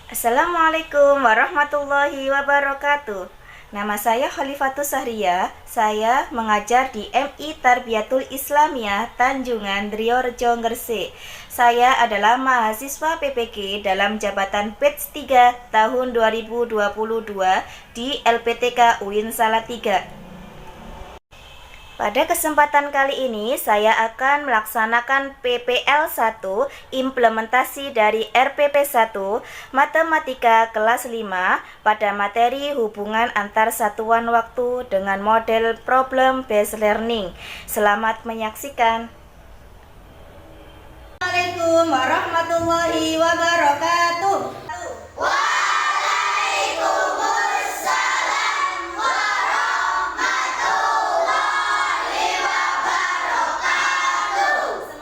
Assalamualaikum warahmatullahi wabarakatuh. Nama saya Khalifatus Sahria. Saya mengajar di MI Tarbiyatul Islamiyah Tanjungan Driorejo Gresik. Saya adalah mahasiswa PPG dalam jabatan Batch 3 tahun 2022 di LPTK UIN Salatiga. Pada kesempatan kali ini saya akan melaksanakan PPL 1 implementasi dari RPP 1 Matematika kelas 5 pada materi hubungan antar satuan waktu dengan model problem based learning. Selamat menyaksikan. Assalamualaikum warahmatullahi wabarakatuh.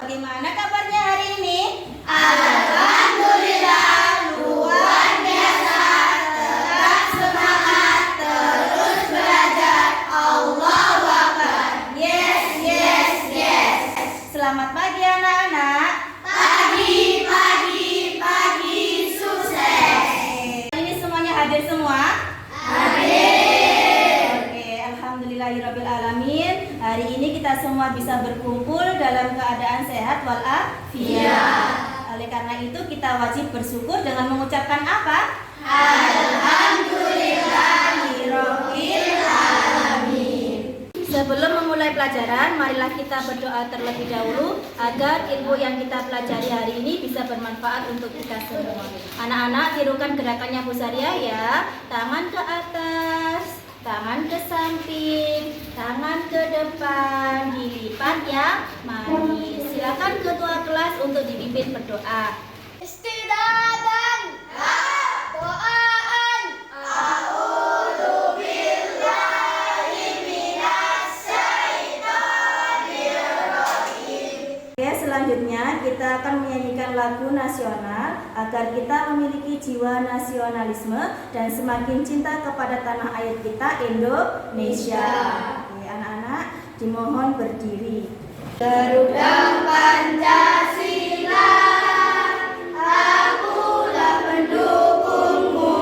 Bagaimana kabarnya hari ini? Alhamdulillah, luar biasa. Tetap semangat, terus belajar. Allahu Akbar. Yes. Selamat pagi anak-anak. Pagi, sukses. Hari ini semuanya hadir semua? Hadir. Oke, alhamdulillahirabbil alamin. Hari ini kita semua bisa berkumpul dalam keadaan sehat walafiat. Oleh karena itu kita wajib bersyukur dengan mengucapkan apa? Alhamdulillahirabbil alamin. Sebelum memulai pelajaran, marilah kita berdoa terlebih dahulu agar ilmu yang kita pelajari hari ini bisa bermanfaat untuk kita semua. Anak-anak, tirukan gerakannya Bu Saria ya. Tangan ke atas, tangan ke samping, tangan ke depan, dilipat ya. Mari, silakan ketua kelas untuk dipimpin berdoa. Istidadan. Doaan. A'udzu billahi minasyaitonir rajim. Oke, selanjutnya kita akan menyanyikan lagu nasional agar kita memiliki jiwa nasionalisme dan semakin cinta kepada tanah air kita Indonesia. Oke, anak-anak dimohon berdiri. Garuda Pancasila, akulah pendukungmu,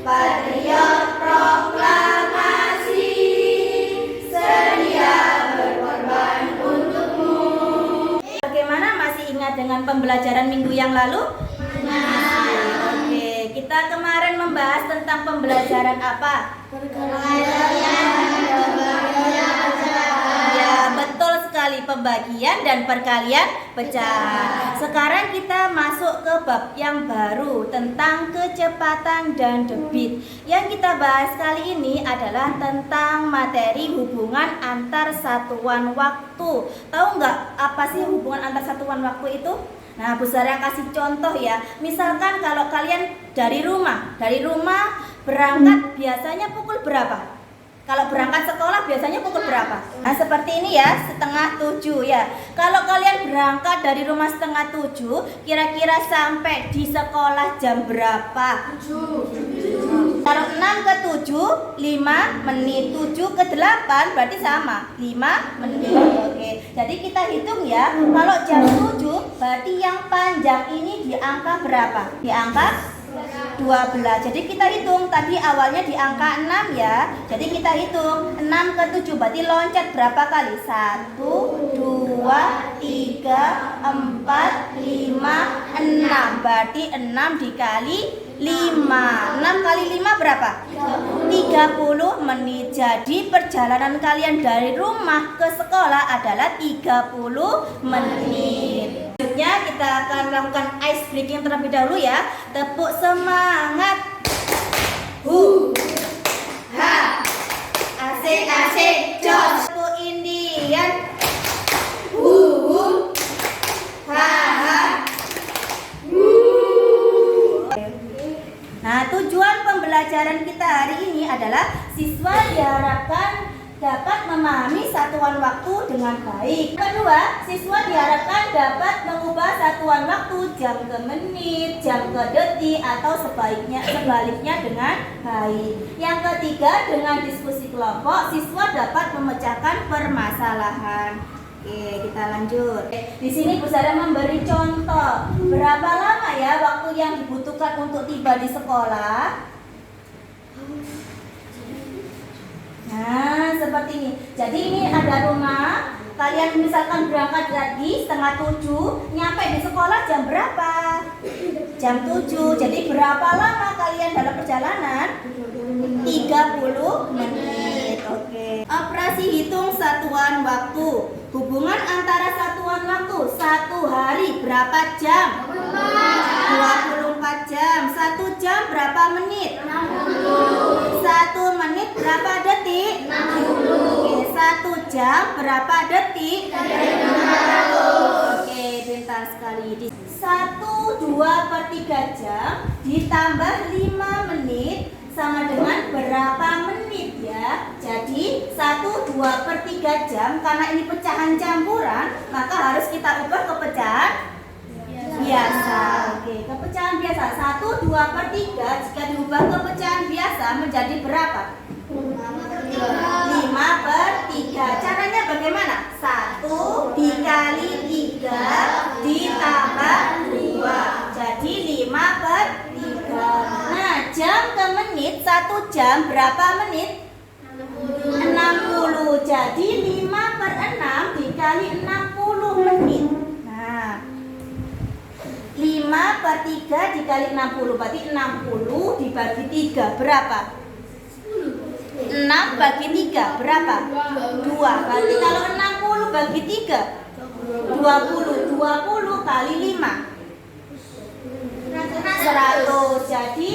patriot proklamasi, sedia berkorban untukmu. Bagaimana, masih ingat dengan pembelajaran minggu yang lalu? Oke, kita kemarin membahas tentang pembelajaran apa? Ya, betul sekali, pembagian dan perkalian pecahan. Sekarang kita masuk ke bab yang baru tentang kecepatan dan debit. Yang kita bahas kali ini adalah tentang materi hubungan antar satuan waktu. Tahu nggak apa sih hubungan antar satuan waktu itu? Nah, Bu Sarah kasih contoh ya. Misalkan kalau kalian dari rumah berangkat biasanya pukul berapa? Kalau berangkat sekolah biasanya pukul berapa? Nah, seperti ini ya, 6:30 ya. Kalau kalian berangkat dari rumah 6:30, kira-kira sampai di sekolah jam berapa? 7. Kalau 6 ke 7, 5 menit. 7 ke 8 berarti sama, 5 menit. Oke. Jadi kita hitung ya. Kalau jam 7 berarti yang panjang ini di angka berapa? Di angka 12. Jadi kita hitung, tadi awalnya di angka 6 ya. Jadi kita hitung 6 ke 7 berarti loncat berapa kali? 1, 2, 3, 4, 5, 6. Berarti 6 dikali 5. 6 kali 5 berapa? 30 menit. Jadi perjalanan kalian dari rumah ke sekolah adalah 30 menit. Selanjutnya kita akan melakukan ice breaking terlebih dahulu ya. Tepuk semangat. Ha. Asik, jos. Tepuk Indian. Ha. Nah, tujuan pembelajaran kita hari ini adalah siswa diharapkan dapat memahami satuan waktu dengan baik. Kedua, siswa diharapkan dapat mengubah satuan waktu jam ke menit, jam ke detik, atau sebaliknya dengan baik. Yang ketiga, dengan diskusi kelompok, siswa dapat memecahkan permasalahan. Oke, kita lanjut. Di sini Bu Sarah memberi contoh berapa lama ya waktu yang dibutuhkan untuk tiba di sekolah? Nah, seperti ini. Jadi ini ada rumah. Kalian misalkan berangkat tadi 6:30, nyampe di sekolah jam berapa? Jam 7. Jadi berapa lama kalian dalam perjalanan? 30 menit. Oke. Operasi hitung satuan waktu. Hubungan antara satuan waktu. 1 hari berapa jam? 24 jam. 1 jam berapa menit? 1 menit berapa detik? 60. Oke, 1 jam berapa detik? 300. Oke, pintar sekali. 1, 2 per 3 jam ditambah 5 menit sama dengan berapa menit ya? Jadi 1, 2 per 3 jam, karena ini pecahan campuran, maka harus kita ubah ke pecahan biasa. Oke, ke pecahan biasa. 1, 2 per 3 jika diubah ke pecahan biasa menjadi berapa? 5 per 3. Caranya bagaimana? 1 dikali 3 ditambah 2. Jadi 5 per 3. Nah, jam ke menit, 1 jam berapa menit? 60. Jadi 5 per 6 dikali 60 menit. Nah, 5 per 3 dikali 60, berarti 60 dibagi 3 berapa? 6 bagi 3 berapa? 2. Berarti kalau 60 bagi 3 20. 20 kali 5 100. Jadi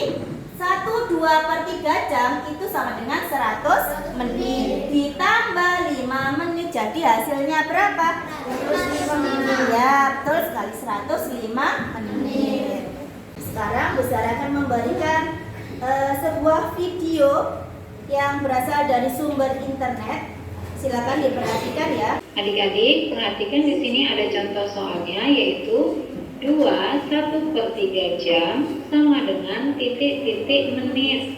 1, 2 per 3 jam itu sama dengan 100 menit. Ditambah 5 menit, jadi hasilnya berapa? 105 menit. Ya, betul sekali, 105 menit. Sekarang Bu Sari akan memberikan sebuah video yang berasal dari sumber internet. Silakan diperhatikan ya. Adik-adik, perhatikan di sini ada contoh soalnya, yaitu 2 1 per 3 jam sama dengan titik-titik menit.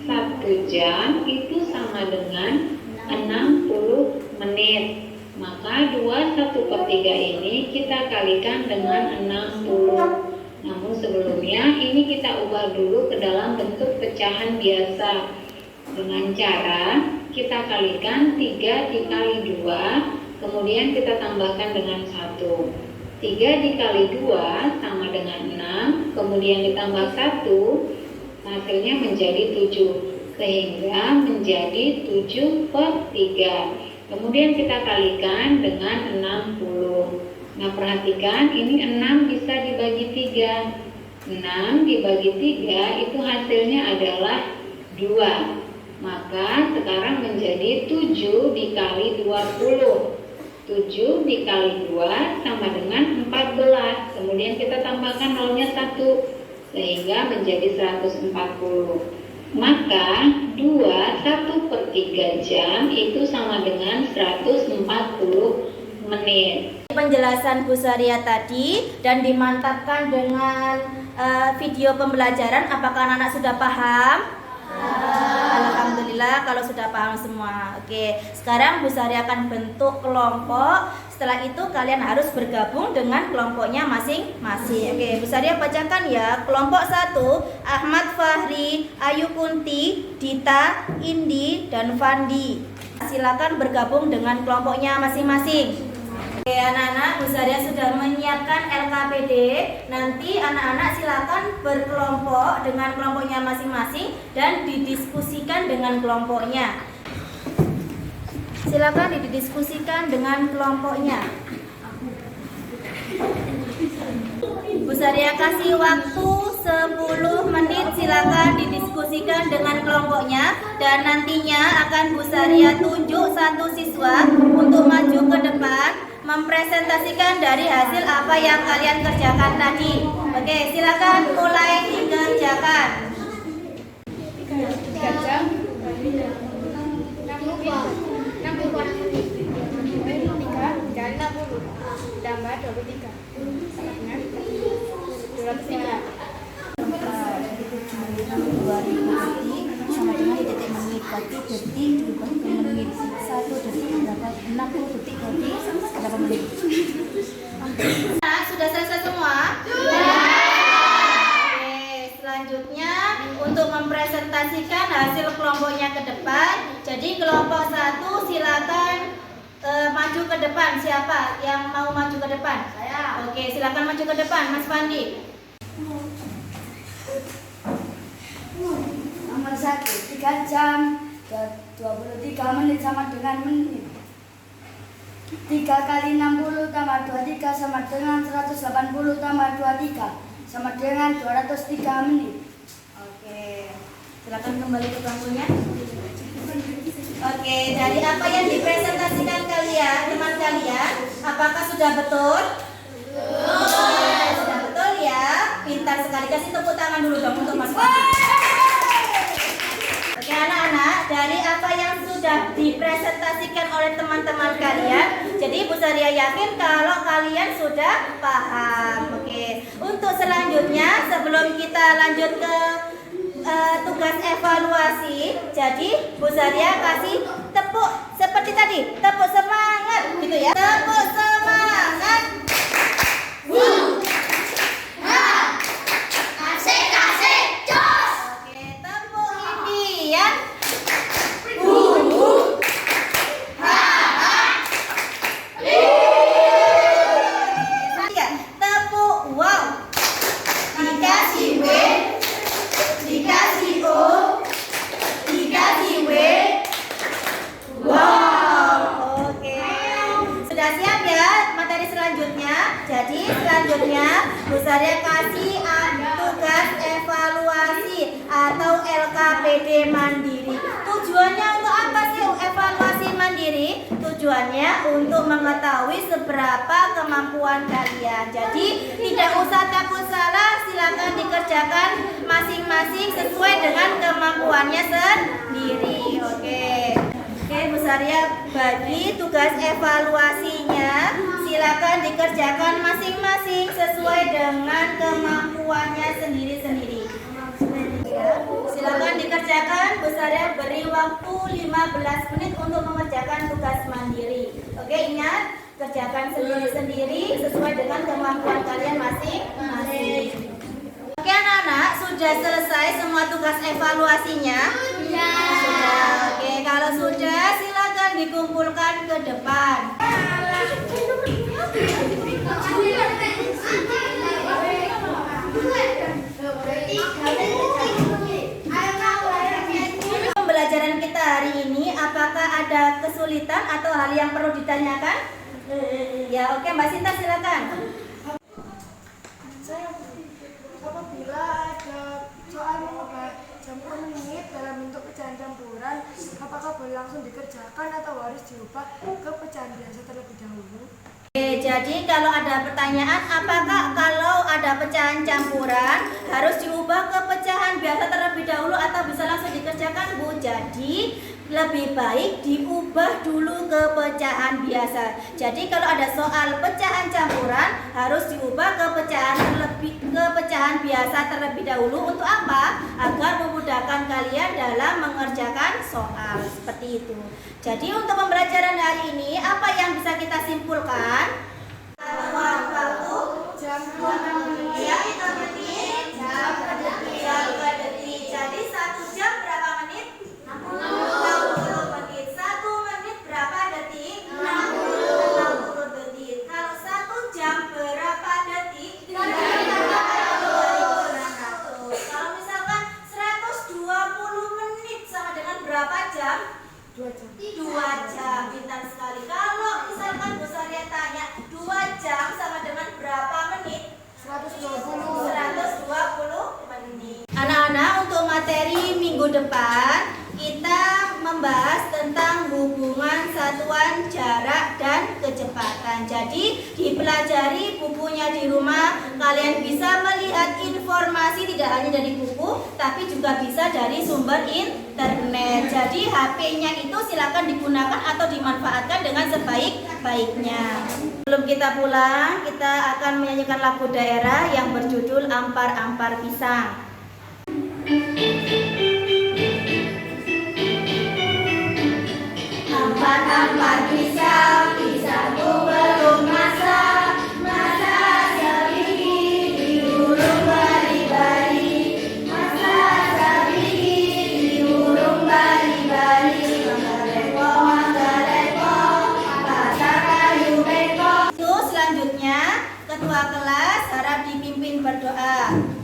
1 jam itu sama dengan 60 menit. Maka 2 1 per 3 ini kita kalikan dengan 60. Namun sebelumnya ini kita ubah dulu ke dalam bentuk pecahan biasa. Dengan cara kita kalikan 3 dikali 2, kemudian kita tambahkan dengan 1. 3 dikali 2 sama dengan 6, kemudian ditambah 1, hasilnya menjadi 7. Sehingga menjadi 7 per 3. Kemudian kita kalikan dengan 60. Nah, perhatikan ini 6 bisa dibagi 3. 6 dibagi 3 itu hasilnya adalah 2. Maka sekarang menjadi 7 dikali 20. 7 dikali 2 sama dengan 14. Kemudian kita tambahkan nolnya 1 sehingga menjadi 140. Maka 2 1 per 3 jam itu sama dengan 140 menit. Penjelasan Bu Saria tadi dan dimantapkan dengan video pembelajaran. Apakah anak-anak sudah paham? Alhamdulillah kalau sudah paham semua. Oke, sekarang Bu Sari akan bentuk kelompok. Setelah itu kalian harus bergabung dengan kelompoknya masing-masing. Oke, Bu Sari bacakan ya. Kelompok 1, Ahmad, Fahri, Ayu Kunti, Dita, Indi, dan Fandi. Silakan bergabung dengan kelompoknya masing-masing. Oke, anak-anak, Bu Saria sudah menyiapkan LKPD. Nanti anak-anak silakan berkelompok dengan kelompoknya masing-masing dan didiskusikan dengan kelompoknya. Silakan didiskusikan dengan kelompoknya. Bu Saria kasih waktu 10 menit, silakan didiskusikan dengan kelompoknya dan nantinya akan Bu Saria tunjuk satu siswa untuk maju ke depan mempresentasikan dari hasil apa yang kalian kerjakan tadi. Oke, silakan mulai dikerjakan. 3 jam 60 tambah 23 sama dengan 203. 2000 detik sama dengan detik menit. Berarti detik dibagi ke menit. 1 detik dapat 60 detik berarti berapa menit? Nah, sudah selesai semua? Sudah. presentasikan hasil kelompoknya ke depan. Jadi kelompok 1 silakan maju ke depan. Siapa yang mau maju ke depan? Saya. Oke, silakan maju ke depan, Mas Pandi. Nomor 1, 3 jam 23 menit sama dengan menit. 3 kali 60 tambah 23 sama dengan 180 tambah 23 sama dengan 203 menit. Oke, silakan kembali ke bangkunya. Oke, dari apa yang dipresentasikan kalian, teman kalian, apakah sudah betul? Betul. Sudah betul ya. Pintar sekali. Kasih tepuk tangan dulu dong untuk Mas Pandi. Oke anak-anak, dari apa yang sudah dipresentasikan oleh teman-teman kalian, jadi Bu Saria yakin kalau kalian sudah paham. Oke, untuk selanjutnya sebelum kita lanjut ke tugas evaluasi, jadi Bu Saria kasih tepuk seperti tadi, tepuk semangat gitu ya. Tepuk semangat. Jadi selanjutnya Bu Saria kasih tugas evaluasi atau LKPD mandiri. Tujuannya untuk apa sih evaluasi mandiri? Tujuannya untuk mengetahui seberapa kemampuan kalian. Jadi tidak usah takut salah, silakan dikerjakan masing-masing sesuai dengan kemampuannya sendiri. Oke, Bu Saria bagi tugas evaluasinya. Silakan dikerjakan masing-masing sesuai dengan kemampuannya sendiri-sendiri. Silakan dikerjakan. Bu Saria beri waktu 15 menit untuk mengerjakan tugas mandiri. Oke, ingat, kerjakan sendiri-sendiri sesuai dengan kemampuan kalian masing-masing. Oke anak-anak, sudah selesai semua tugas evaluasinya? Sudah. Oke, kalau sudah silakan dikumpulkan ke depan. Pembelajaran kita hari ini, apakah ada kesulitan atau hal yang perlu ditanyakan? Ya, oke Mbak Sinta silakan. Apabila ada soal mengubah campur menit dalam bentuk pecahan campuran, apakah boleh langsung dikerjakan atau harus diubah ke pecahan biasa terlebih dahulu? Jadi kalau ada pertanyaan, apakah kalau ada pecahan campuran harus diubah ke pecahan biasa terlebih dahulu atau bisa langsung dikerjakan, Bu? Jadi lebih baik diubah dulu ke pecahan biasa. Jadi kalau ada soal pecahan campuran harus diubah ke pecahan biasa terlebih dahulu. Untuk apa? Agar memudahkan kalian dalam mengerjakan soal seperti itu. Jadi untuk pembelajaran hari ini apa yang bisa kita simpulkan? Waktu jam 6 menit, jam per detik. Jadi 1 jam berapa menit? 60 menit. 1 menit berapa detik? 60 detik. Kalau 1 jam berapa detik? 600. Kalau misalkan 120 menit sama dengan berapa jam? 2 jam. 2 jam, pintar sekali. Kalau misalkan Bu Saria tanya 2 jam sama dengan berapa menit? 120 menit. Anak-anak, untuk materi minggu depan kita membahas tentang hubungan satuan jarak dan kecepatan. Jadi dipelajari bukunya di rumah. Kalian bisa melihat informasi tidak hanya dari buku, tapi juga bisa dari sumber internet. Jadi HP-nya itu silakan digunakan atau dimanfaatkan dengan sebaik-baiknya. Sebelum kita pulang, kita akan menyanyikan lagu daerah yang berjudul Ampar-Ampar Pisang. Ampar-ampar pisang, pisangku belum masak, masak sebiji di gulung bari-bari, masak sebiji berdoa.